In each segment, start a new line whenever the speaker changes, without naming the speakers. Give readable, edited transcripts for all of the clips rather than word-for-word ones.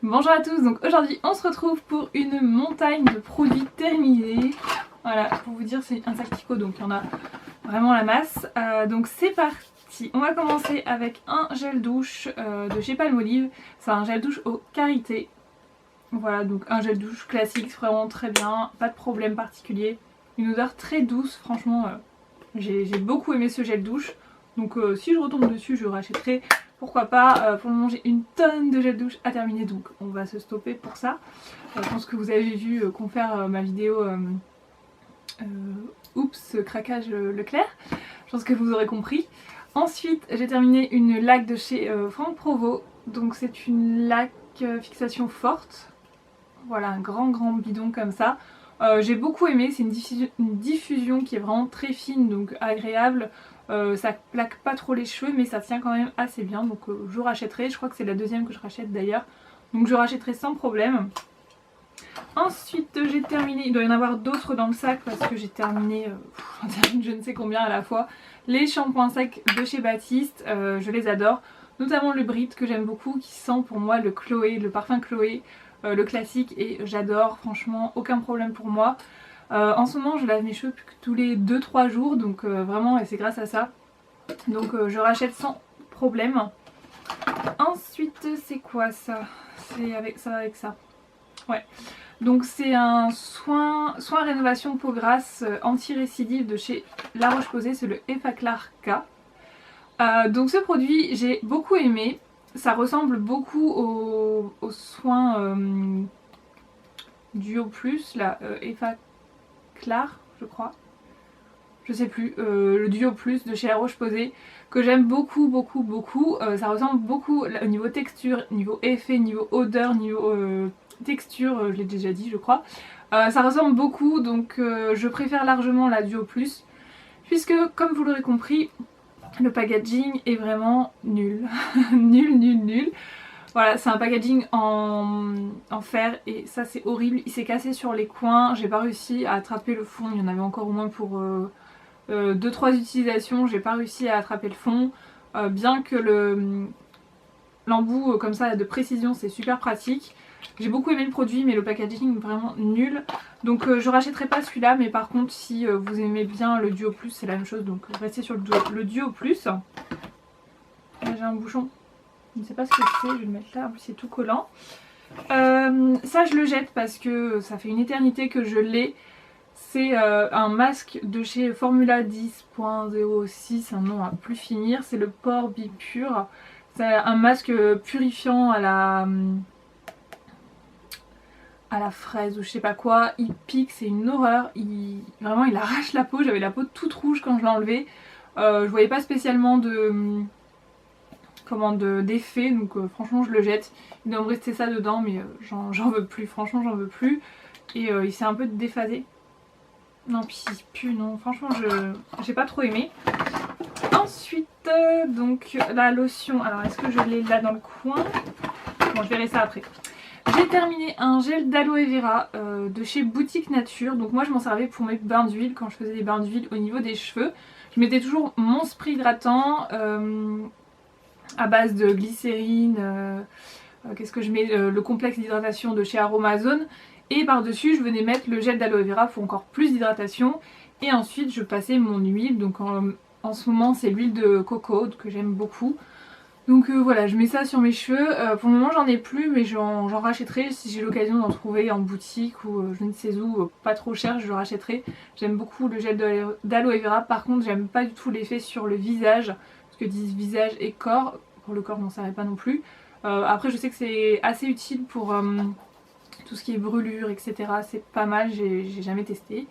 Bonjour à tous, donc aujourd'hui on se retrouve pour une montagne de produits terminés. Voilà, pour vous dire c'est un sac Kiko donc il y en a vraiment la masse. Donc c'est parti, on va commencer avec un gel douche de chez Palmolive. C'est un gel douche au karité. Voilà, donc un gel douche classique, vraiment très bien, pas de problème particulier. Une odeur très douce, franchement j'ai beaucoup aimé ce gel douche. Donc si je retombe dessus je rachèterai. Pourquoi pas, pour le moment j'ai une tonne de gel douche à terminer donc on va se stopper pour ça. Je pense que vous avez vu confère ma vidéo Oups, craquage Leclerc. Je pense que vous aurez compris. Ensuite j'ai terminé une laque de chez Franck Provo. Donc c'est une laque fixation forte. Voilà, un grand bidon comme ça. J'ai beaucoup aimé, c'est une diffusion qui est vraiment très fine donc agréable. Ça plaque pas trop les cheveux mais ça tient quand même assez bien donc je rachèterai, je crois que c'est la deuxième que je rachète d'ailleurs, donc je rachèterai sans problème. Ensuite j'ai terminé, il doit y en avoir d'autres dans le sac parce que j'ai terminé je ne sais combien à la fois, les shampoings secs de chez Baptiste. Je les adore, notamment le Brit que j'aime beaucoup qui sent pour moi le Chloé, le parfum Chloé, le classique, et j'adore, franchement aucun problème pour moi. En ce moment je lave mes cheveux plus que tous les 2-3 jours donc vraiment, et c'est grâce à ça, donc je rachète sans problème. Ensuite c'est quoi ça? Ça va avec ça, ouais. Donc c'est un soin rénovation peau grasse anti-récidive de chez La Roche-Posay, c'est le Effaclar K. Donc ce produit j'ai beaucoup aimé, ça ressemble beaucoup au soin Duo Plus, la Effaclar je crois, je sais plus, le Duo Plus de chez La Roche-Posay, que j'aime beaucoup. Ça ressemble beaucoup au niveau texture, niveau effet, niveau odeur, niveau texture, je l'ai déjà dit je crois. Ça ressemble beaucoup donc je préfère largement la Duo Plus, puisque comme vous l'aurez compris, le packaging est vraiment nul. nul. Voilà, c'est un packaging en fer et ça c'est horrible, il s'est cassé sur les coins, j'ai pas réussi à attraper le fond, il y en avait encore au moins pour 2-3 utilisations, j'ai pas réussi à attraper le fond, bien que l'embout comme ça de précision c'est super pratique. J'ai beaucoup aimé le produit mais le packaging vraiment nul, donc je rachèterai pas celui-là, mais par contre si vous aimez bien le Duo Plus c'est la même chose, donc restez sur le Duo Plus. Là j'ai un bouchon, je ne sais pas ce que c'est, je vais le mettre là, en plus c'est tout collant. Ça je le jette parce que ça fait une éternité que je l'ai. C'est un masque de chez Formula 10.06, un nom à plus finir, c'est le Pore Bipure. C'est un masque purifiant à la fraise ou je sais pas quoi, il pique, c'est une horreur, vraiment il arrache la peau, j'avais la peau toute rouge quand je l'ai enlevé. Je voyais pas spécialement d'effet, donc franchement je le jette. Il doit me rester ça dedans mais j'en veux plus, franchement j'en veux plus. Et il s'est un peu déphasé. Non, puis il pue, non, franchement j'ai pas trop aimé. Ensuite donc la lotion, alors est-ce que je l'ai là dans le coin? Bon, je verrai ça après. J'ai terminé un gel d'aloe vera de chez Boutique Nature. Donc moi je m'en servais pour mes bains d'huile quand je faisais des bains d'huile au niveau des cheveux. Je mettais toujours mon spray hydratant à base de glycérine, qu'est-ce que je mets, le complexe d'hydratation de chez Aromazone. Et par dessus je venais mettre le gel d'aloe vera pour encore plus d'hydratation. Et ensuite je passais mon huile, donc en ce moment c'est l'huile de coco que j'aime beaucoup. Donc voilà, je mets ça sur mes cheveux. Pour le moment j'en ai plus mais j'en rachèterai si j'ai l'occasion d'en trouver en boutique ou je ne sais où, pas trop cher, je le rachèterai. J'aime beaucoup le gel d'aloe vera, par contre j'aime pas du tout l'effet sur le visage, parce que disent visage et corps, pour le corps je m'en servais pas non plus. Après je sais que c'est assez utile pour tout ce qui est brûlure etc, c'est pas mal, j'ai jamais testé.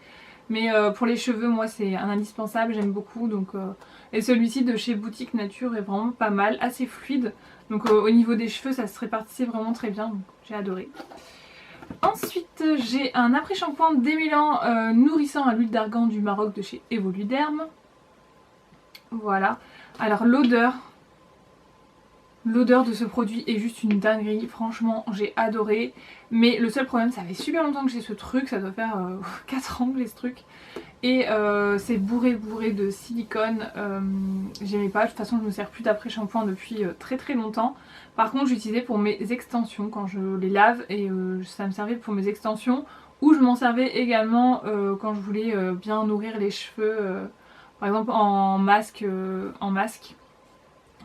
Mais pour les cheveux moi c'est un indispensable, j'aime beaucoup donc et celui-ci de chez Boutique Nature est vraiment pas mal, assez fluide. Donc au niveau des cheveux ça se répartissait vraiment très bien, donc j'ai adoré. Ensuite j'ai un après-shampoing démêlant nourrissant à l'huile d'argan du Maroc de chez Evoluderm. Voilà, alors l'odeur, L'odeur de ce produit est juste une dinguerie, franchement j'ai adoré. Mais le seul problème, ça fait super longtemps que j'ai ce truc, ça doit faire 4 ans que j'ai ce truc. Et c'est bourré de silicone, j'aimais pas, de toute façon je me sers plus d'après shampoing depuis très longtemps. Par contre j'utilisais pour mes extensions quand je les lave et ça me servait pour mes extensions. Ou je m'en servais également quand je voulais bien nourrir les cheveux, par exemple en masque.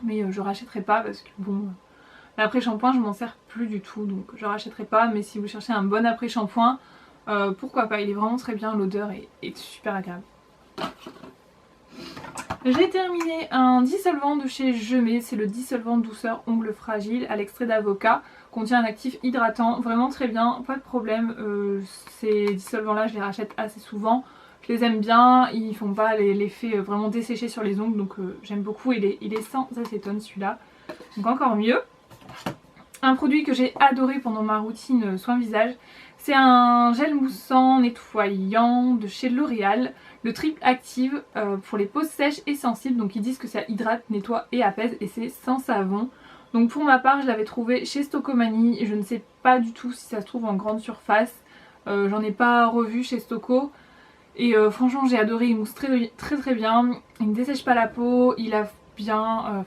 Mais je rachèterai pas parce que bon, l'après-shampoing je m'en sers plus du tout, donc je rachèterai pas. Mais si vous cherchez un bon après-shampoing, pourquoi pas, il est vraiment très bien, l'odeur est super agréable. J'ai terminé un dissolvant de chez Gemay, c'est le dissolvant douceur ongles fragiles à l'extrait d'avocat, contient un actif hydratant, vraiment très bien, pas de problème. Ces dissolvants là je les rachète assez souvent, je les aime bien, ils font pas l'effet vraiment desséché sur les ongles, donc j'aime beaucoup. Il est sans acétone celui-là, donc encore mieux. Un produit que j'ai adoré pendant ma routine soin visage, c'est un gel moussant nettoyant de chez L'Oréal, le Triple Active pour les peaux sèches et sensibles. Donc ils disent que ça hydrate, nettoie et apaise, et c'est sans savon. Donc pour ma part je l'avais trouvé chez Stocomanie, je ne sais pas du tout si ça se trouve en grande surface, j'en ai pas revu chez Stoco. Et franchement j'ai adoré, il mousse très bien, il ne dessèche pas la peau, il lave bien,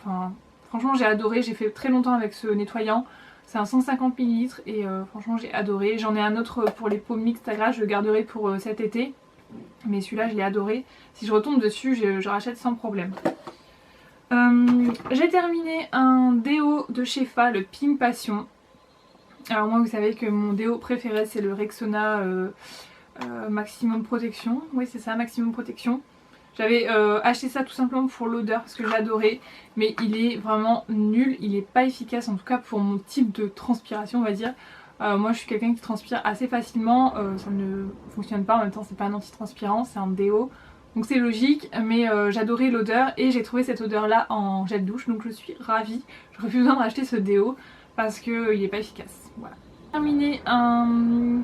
franchement j'ai adoré, j'ai fait très longtemps avec ce nettoyant. C'est un 150 ml et franchement j'ai adoré. J'en ai un autre pour les peaux mixtes à gras, je le garderai pour cet été. Mais celui-là je l'ai adoré. Si je retombe dessus, je rachète sans problème. J'ai terminé un déo de chez Fa, le Pink Passion. Alors moi vous savez que mon déo préféré c'est le Rexona Maximum Protection. Oui c'est ça, Maximum Protection. J'avais acheté ça tout simplement pour l'odeur parce que j'adorais, mais il est vraiment nul, il est pas efficace en tout cas pour mon type de transpiration on va dire. Moi je suis quelqu'un qui transpire assez facilement, ça ne fonctionne pas, en même temps c'est pas un anti-transpirant, c'est un déo. Donc c'est logique, mais j'adorais l'odeur et j'ai trouvé cette odeur là en gel douche, donc je suis ravie. J'aurais plus besoin de racheter ce déo parce qu'il est pas efficace. Voilà. Terminé un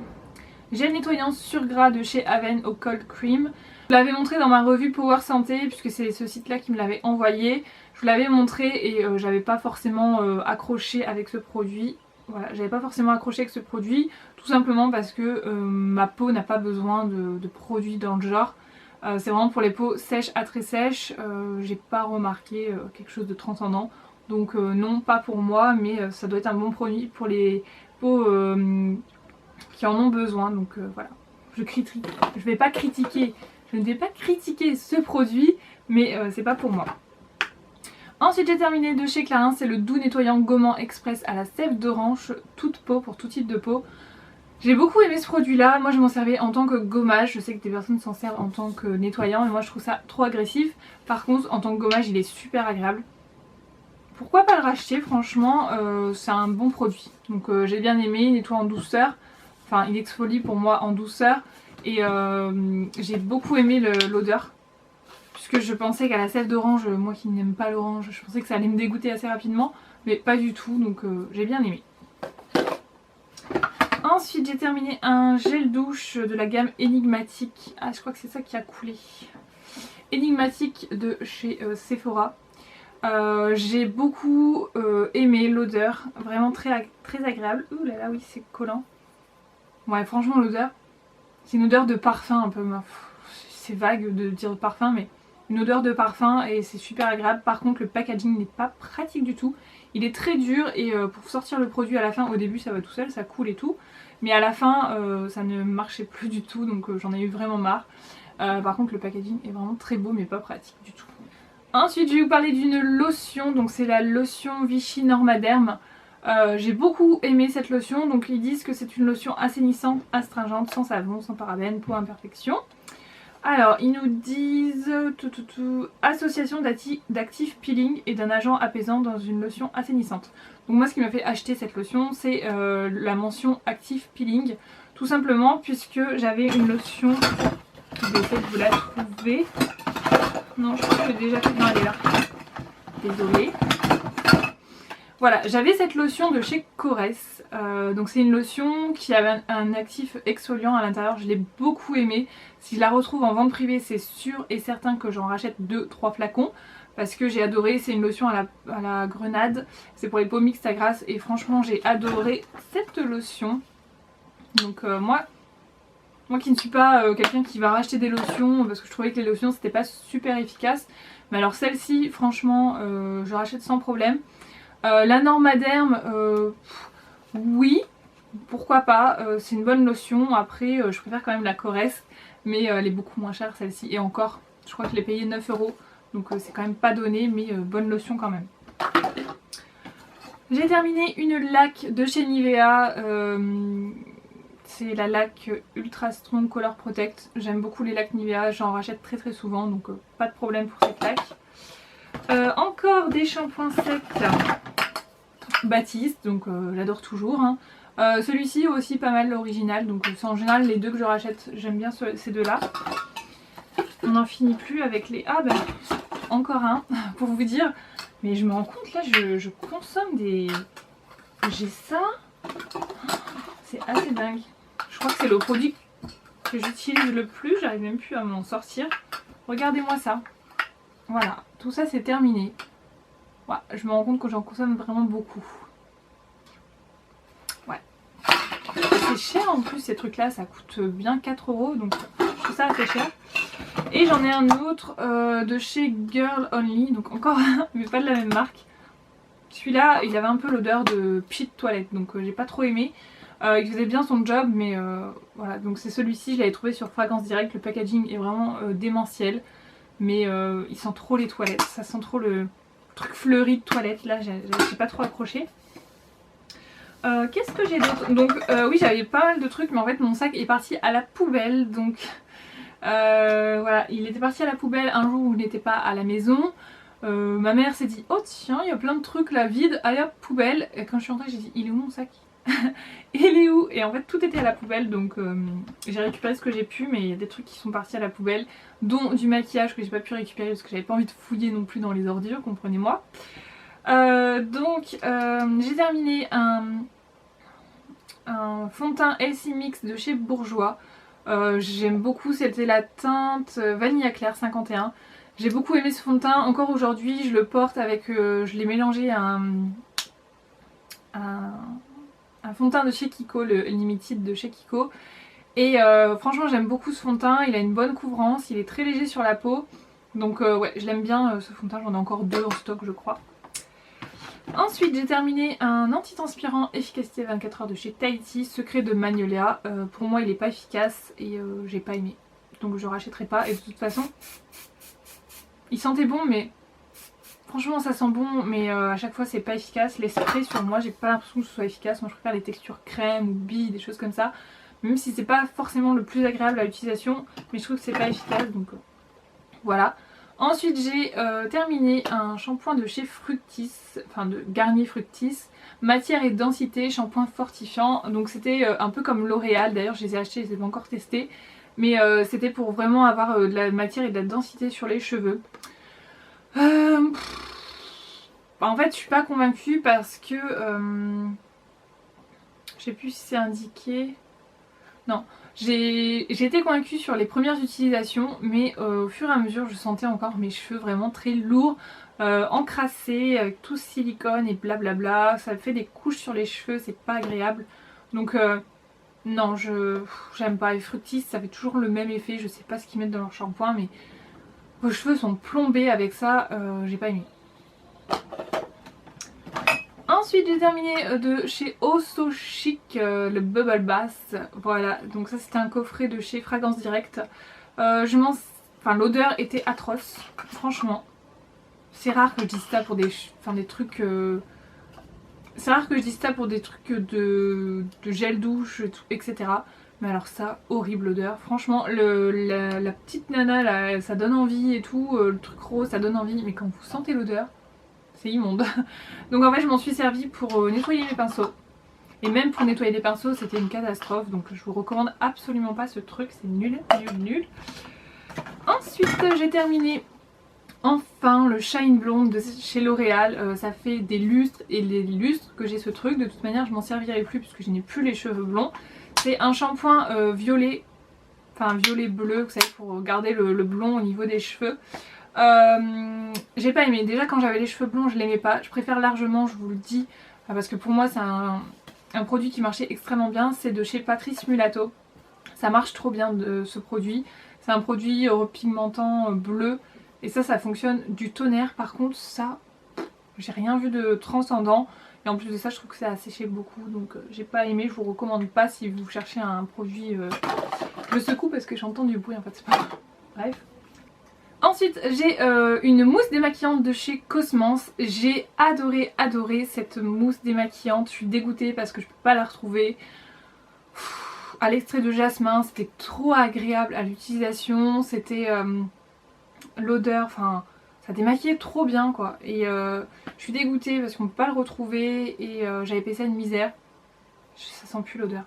gel nettoyant sur gras de chez Aven au Cold Cream. Je l'avais montré dans ma revue Power Santé puisque c'est ce site là qui me l'avait envoyé. Je vous l'avais montré et j'avais pas forcément accroché avec ce produit. Voilà, j'avais pas forcément accroché avec ce produit tout simplement parce que ma peau n'a pas besoin de produits dans le genre. C'est vraiment pour les peaux sèches à très sèches. J'ai pas remarqué quelque chose de transcendant. Donc non, pas pour moi, mais ça doit être un bon produit pour les peaux qui en ont besoin. Donc voilà, je vais pas critiquer. Je ne vais pas critiquer ce produit, mais c'est pas pour moi. Ensuite j'ai terminé de chez Clarins, c'est le doux nettoyant gommant express à la sève d'orange, toute peau, pour tout type de peau. J'ai beaucoup aimé ce produit là, moi je m'en servais en tant que gommage, je sais que des personnes s'en servent en tant que nettoyant et moi je trouve ça trop agressif. Par contre en tant que gommage il est super agréable. Pourquoi pas le racheter, franchement c'est un bon produit. Donc j'ai bien aimé, il nettoie en douceur, enfin il exfolie pour moi en douceur. Et j'ai beaucoup aimé l'odeur, puisque je pensais qu'à la sève d'orange, moi qui n'aime pas l'orange, je pensais que ça allait me dégoûter assez rapidement, mais pas du tout, donc j'ai bien aimé. Ensuite j'ai terminé un gel douche de la gamme Enigmatique, ah je crois que c'est ça qui a coulé, Enigmatique de chez Sephora. J'ai beaucoup aimé l'odeur, vraiment très agréable. Ouh là là oui c'est collant. Ouais franchement l'odeur, c'est une odeur de parfum un peu, c'est vague de dire parfum mais une odeur de parfum et c'est super agréable. Par contre le packaging n'est pas pratique du tout, il est très dur et pour sortir le produit à la fin, au début ça va tout seul, ça coule et tout, mais à la fin ça ne marchait plus du tout, donc j'en ai eu vraiment marre. Par contre le packaging est vraiment très beau mais pas pratique du tout. Ensuite je vais vous parler d'une lotion, donc c'est la lotion Vichy Normaderm. J'ai beaucoup aimé cette lotion, donc ils disent que c'est une lotion assainissante, astringente, sans savon, sans parabènes, pour imperfection. Alors ils nous disent association d'actifs peeling et d'un agent apaisant dans une lotion assainissante. Donc moi ce qui m'a fait acheter cette lotion c'est la mention active peeling, tout simplement puisque j'avais une lotion, je vais essayer de vous la trouver. Non je crois que j'ai déjà fait, non elle est là, désolée. Voilà, j'avais cette lotion de chez Corès, donc c'est une lotion qui avait un actif exfoliant à l'intérieur, je l'ai beaucoup aimé. Si je la retrouve en vente privée c'est sûr et certain que j'en rachète 2-3 flacons parce que j'ai adoré. C'est une lotion à la grenade, c'est pour les peaux mixtes à grasse et franchement j'ai adoré cette lotion. Donc moi qui ne suis pas quelqu'un qui va racheter des lotions parce que je trouvais que les lotions c'était pas super efficace, mais alors celle-ci franchement je rachète sans problème. La Normaderm, oui, pourquoi pas, c'est une bonne lotion. Après je préfère quand même la Corrèze, mais elle est beaucoup moins chère celle-ci, et encore je crois que je l'ai payée 9 €, donc c'est quand même pas donné, mais bonne lotion quand même. J'ai terminé une laque de chez Nivea, c'est la laque Ultra Strong Color Protect. J'aime beaucoup les laques Nivea, j'en rachète très très souvent, donc pas de problème pour cette laque. Encore des shampoings secs Baptiste, donc j'adore toujours. Hein. Celui-ci aussi pas mal l'original, donc c'est en général les deux que je rachète, j'aime bien ces deux là. On n'en finit plus avec les... Ah ben encore un pour vous dire, mais je me rends compte là je consomme des... J'ai ça, c'est assez dingue. Je crois que c'est le produit que j'utilise le plus, j'arrive même plus à m'en sortir. Regardez-moi ça. Voilà, tout ça c'est terminé. Ouais, je me rends compte que j'en consomme vraiment beaucoup. Ouais. C'est cher en plus ces trucs là, ça coûte bien 4 €, donc je trouve ça assez cher. Et j'en ai un autre de chez Girl Only, donc encore un, mais pas de la même marque. Celui-là, il avait un peu l'odeur de pchit de toilette, donc j'ai pas trop aimé. Il faisait bien son job, mais voilà, donc c'est celui-ci, je l'avais trouvé sur Fragrance Direct. Le packaging est vraiment démentiel, mais il sent trop les toilettes, ça sent trop le truc fleuri de toilette, là j'ai pas trop accroché. Qu'est-ce que j'ai d'autre? Donc oui, j'avais pas mal de trucs, mais en fait mon sac est parti à la poubelle, donc voilà, il était parti à la poubelle un jour où je n'étais pas à la maison. Ma mère s'est dit, oh tiens, il y a plein de trucs là vides, allez hop, poubelle. Et quand je suis rentrée, j'ai dit, il est où mon sac? Il est où? Et en fait tout était à la poubelle, donc j'ai récupéré ce que j'ai pu, mais il y a des trucs qui sont partis à la poubelle, dont du maquillage que j'ai pas pu récupérer parce que j'avais pas envie de fouiller non plus dans les ordures, comprenez-moi. Donc j'ai terminé un fond de teint Elsie Mix de chez Bourjois. J'aime beaucoup, c'était la teinte Vanilla Claire 51. J'ai beaucoup aimé ce fond de teint, encore aujourd'hui je le porte avec, je l'ai mélangé à un fond de teint de chez Kiko, le Limited de chez Kiko. Et franchement j'aime beaucoup ce fond de teint, il a une bonne couvrance, il est très léger sur la peau. Donc ouais, je l'aime bien ce fond de teint, j'en ai encore 2 en stock je crois. Ensuite j'ai terminé un anti-transpirant efficacité 24 heures de chez Tahiti, Secret de Magnolia. Pour moi il est pas efficace et j'ai pas aimé, donc je rachèterai pas. Et de toute façon il sentait bon, mais franchement ça sent bon, mais à chaque fois c'est pas efficace. Les sprays sur moi j'ai pas l'impression que ce soit efficace. Moi je préfère les textures crème ou billes, des choses comme ça, même si c'est pas forcément le plus agréable à l'utilisation, mais je trouve que c'est pas efficace, donc voilà. Ensuite j'ai terminé un shampoing de chez Fructis, enfin de Garnier Fructis, matière et densité, shampoing fortifiant. Donc c'était un peu comme L'Oréal, d'ailleurs je les ai achetés, je les ai pas encore testés, mais c'était pour vraiment avoir de la matière et de la densité sur les cheveux. En fait je suis pas convaincue parce que je sais plus si c'est indiqué. Non, j'ai été convaincue sur les premières utilisations, mais au fur et à mesure je sentais encore mes cheveux vraiment très lourds, encrassés, avec tout ce silicone et blablabla. Ça fait des couches sur les cheveux, c'est pas agréable. Donc non, j'aime pas. Et Fructis ça fait toujours le même effet, je sais pas ce qu'ils mettent dans leur shampoing, mais vos cheveux sont plombés avec ça, j'ai pas aimé. Ensuite j'ai terminé de chez Oh So Chic le Bubble Bath. Voilà, donc ça c'était un coffret de chez Fragrance Direct. L'odeur était atroce, franchement. C'est rare que je dise ça pour des trucs... C'est rare que je dise ça pour des trucs de gel douche, etc. Mais alors ça, horrible odeur. Franchement, la petite nana là, ça donne envie et tout. Le truc rose, ça donne envie. Mais quand vous sentez l'odeur, c'est immonde. Donc en fait je m'en suis servi pour nettoyer mes pinceaux. Et même pour nettoyer les pinceaux c'était une catastrophe. Donc je vous recommande absolument pas ce truc, c'est nul, nul, nul. Ensuite j'ai terminé enfin le Shine Blonde de chez L'Oréal. Ça fait des lustres et des lustres que j'ai ce truc. De toute manière je m'en servirai plus puisque je n'ai plus les cheveux blonds. C'est un shampoing violet, enfin violet bleu, vous savez, pour garder le blond au niveau des cheveux. J'ai pas aimé. Déjà quand j'avais les cheveux blonds je l'aimais pas. Je préfère largement, je vous le dis, parce que pour moi c'est un produit qui marchait extrêmement bien. C'est de chez Patrice Mulato. Ça marche trop bien de ce produit. C'est un produit repigmentant bleu. Et ça fonctionne du tonnerre. Par contre ça, j'ai rien vu de transcendant. Et en plus de ça je trouve que ça a séché beaucoup. Donc j'ai pas aimé, je vous recommande pas si vous cherchez un produit... Je secoue parce que j'entends du bruit en fait, c'est pas grave. Bref. Ensuite j'ai une mousse démaquillante de chez Cosmans. J'ai adoré cette mousse démaquillante. Je suis dégoûtée parce que je peux pas la retrouver. À l'extrait de jasmin, c'était trop agréable à l'utilisation. C'était l'odeur, enfin ça démaquillait trop bien quoi. Et je suis dégoûtée parce qu'on peut pas le retrouver. Et j'avais payé ça une misère. Ça sent plus l'odeur.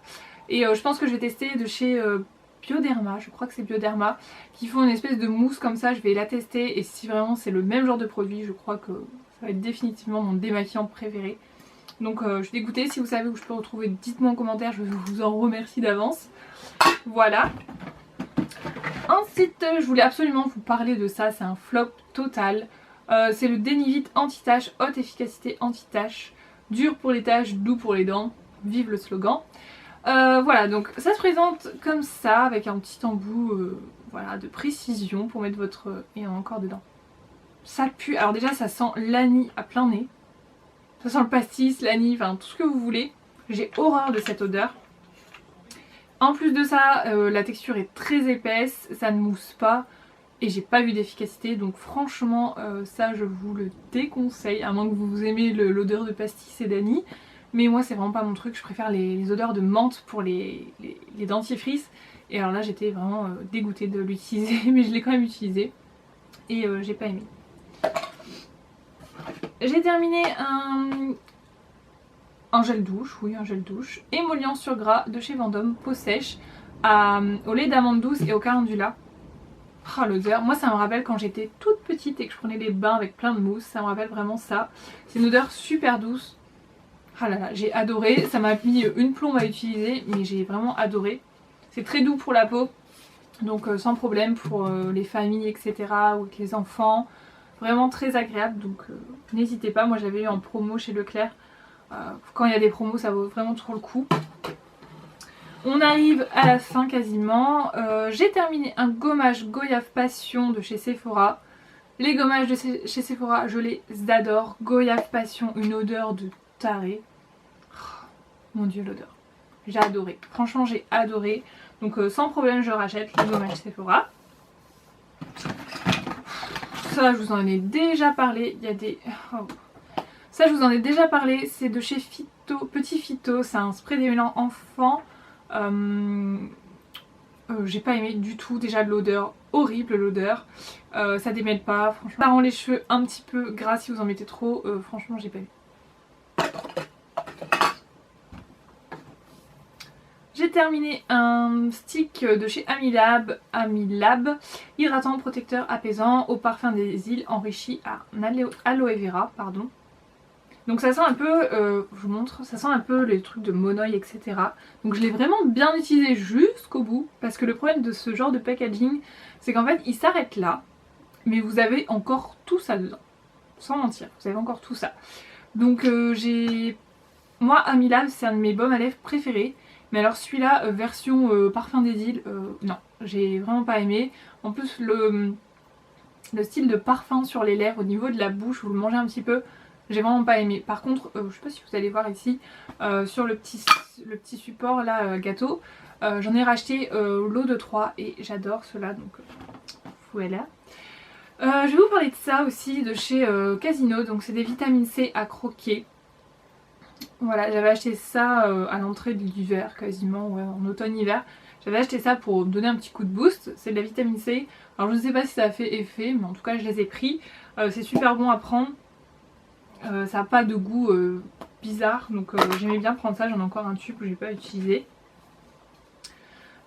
Et je pense que je vais tester de chez... Bioderma, je crois que c'est Bioderma, qui font une espèce de mousse comme ça. Je vais la tester et si vraiment c'est le même genre de produit, je crois que ça va être définitivement mon démaquillant préféré. Donc je suis dégoûtée. Si vous savez où je peux retrouver, dites-moi en commentaire, je vous en remercie d'avance. Voilà. Ensuite je voulais absolument vous parler de ça, c'est un flop total. C'est le Denivite anti-tache, haute efficacité anti-tache, dur pour les taches, doux pour les dents. Vive le slogan. Voilà, donc ça se présente comme ça avec un petit embout voilà, de précision pour mettre votre... Et encore dedans. Ça pue, alors déjà ça sent l'anis à plein nez. Ça sent le pastis, l'anis, enfin tout ce que vous voulez. J'ai horreur de cette odeur. En plus de ça, la texture est très épaisse, ça ne mousse pas. Et j'ai pas vu d'efficacité, donc franchement ça je vous le déconseille. À moins que vous aimez l'odeur de pastis et d'anis. Mais moi c'est vraiment pas mon truc, je préfère les odeurs de menthe pour les dentifrices. Et alors là j'étais vraiment dégoûtée de l'utiliser, mais je l'ai quand même utilisé. Et j'ai pas aimé. J'ai terminé un gel douche, oui un gel douche. Émollient sur gras de chez Vendôme, peau sèche, au lait d'amande douce et au calendula. Oh l'odeur, moi ça me rappelle quand j'étais toute petite et que je prenais des bains avec plein de mousse, ça me rappelle vraiment ça. C'est une odeur super douce. Ah là là, j'ai adoré, ça m'a mis une plombe à utiliser, mais j'ai vraiment adoré. C'est très doux pour la peau, donc sans problème pour les familles, etc. ou avec les enfants. Vraiment très agréable, donc n'hésitez pas, moi j'avais eu en promo chez Leclerc. Quand il y a des promos, ça vaut vraiment trop le coup. On arrive à la fin quasiment. J'ai terminé un gommage Goyave Passion de chez Sephora. Les gommages de chez Sephora, je les adore. Goyave Passion, une odeur de taré. Oh, mon dieu l'odeur. J'ai adoré. Franchement j'ai adoré. Donc sans problème je rachète les gommages Sephora. Ça je vous en ai déjà parlé. Il y a des... Oh. Ça je vous en ai déjà parlé. C'est de chez Phyto, Petit Phyto. C'est un spray démêlant enfant. J'ai pas aimé du tout. Déjà de l'odeur. Horrible l'odeur. Ça démêle pas. Franchement. Ça rend les cheveux un petit peu gras si vous en mettez trop. Franchement j'ai pas aimé. J'ai terminé un stick de chez Amilab, hydratant, protecteur, apaisant au parfum des îles enrichi à aloe vera, pardon. Donc ça sent un peu, je vous montre, ça sent un peu les trucs de Monoï, etc. Donc je l'ai vraiment bien utilisé jusqu'au bout, parce que le problème de ce genre de packaging, c'est qu'en fait il s'arrête là, mais vous avez encore tout ça dedans. Sans mentir, vous avez encore tout ça. Donc moi Amilab c'est un de mes baumes à lèvres préférés. Mais alors celui-là, version parfum des îles, non, j'ai vraiment pas aimé. En plus le style de parfum sur les lèvres au niveau de la bouche, vous le mangez un petit peu, j'ai vraiment pas aimé. Par contre, je sais pas si vous allez voir ici, sur le petit support là, gâteau, j'en ai racheté l'eau de 3 et j'adore cela, donc voilà. Je vais vous parler de ça aussi, de chez Casino, donc c'est des vitamines C à croquer. Voilà, j'avais acheté ça à l'entrée de l'hiver quasiment, ouais, en automne-hiver. J'avais acheté ça pour donner un petit coup de boost, c'est de la vitamine C. Alors je ne sais pas si ça a fait effet, mais en tout cas je les ai pris. C'est super bon à prendre, ça n'a pas de goût bizarre, donc j'aimais bien prendre ça, j'en ai encore un tube que j'ai pas utilisé.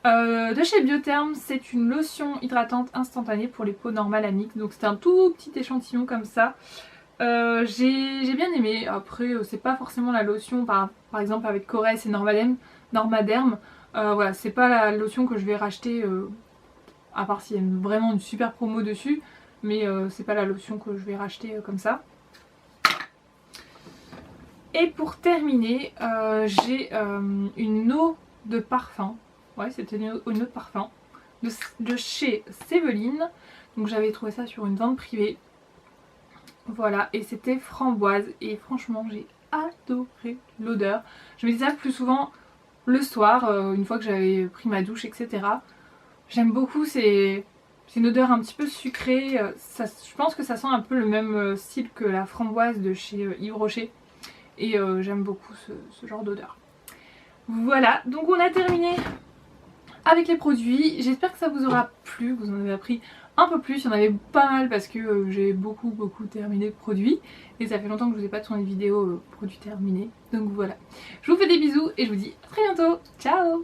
De chez Biotherm, c'est une lotion hydratante instantanée pour les peaux normales à mix, donc c'est un tout petit échantillon comme ça. J'ai bien aimé. Après c'est pas forcément la lotion par exemple avec Corès et Normaderm. Voilà, c'est pas la lotion que je vais racheter à part s'il y a vraiment une super promo dessus. mais c'est pas la lotion que je vais racheter comme ça. Et pour terminer, j'ai une eau de parfum. Ouais, c'était une eau de parfum de chez Séveline. Donc j'avais trouvé ça sur une vente privée. Voilà, et c'était framboise. Et franchement, j'ai adoré l'odeur. Je mettais ça plus souvent le soir, une fois que j'avais pris ma douche, etc. J'aime beaucoup, c'est une odeur un petit peu sucrée. Je pense que ça sent un peu le même style que la framboise de chez Yves Rocher. Et j'aime beaucoup ce genre d'odeur. Voilà, donc on a terminé avec les produits. J'espère que ça vous aura plu, que vous en avez appris un peu plus. Il y en avait pas mal parce que j'ai beaucoup terminé de produits. Et ça fait longtemps que je vous ai pas tourné de vidéo produits terminés. Donc voilà. Je vous fais des bisous et je vous dis à très bientôt. Ciao!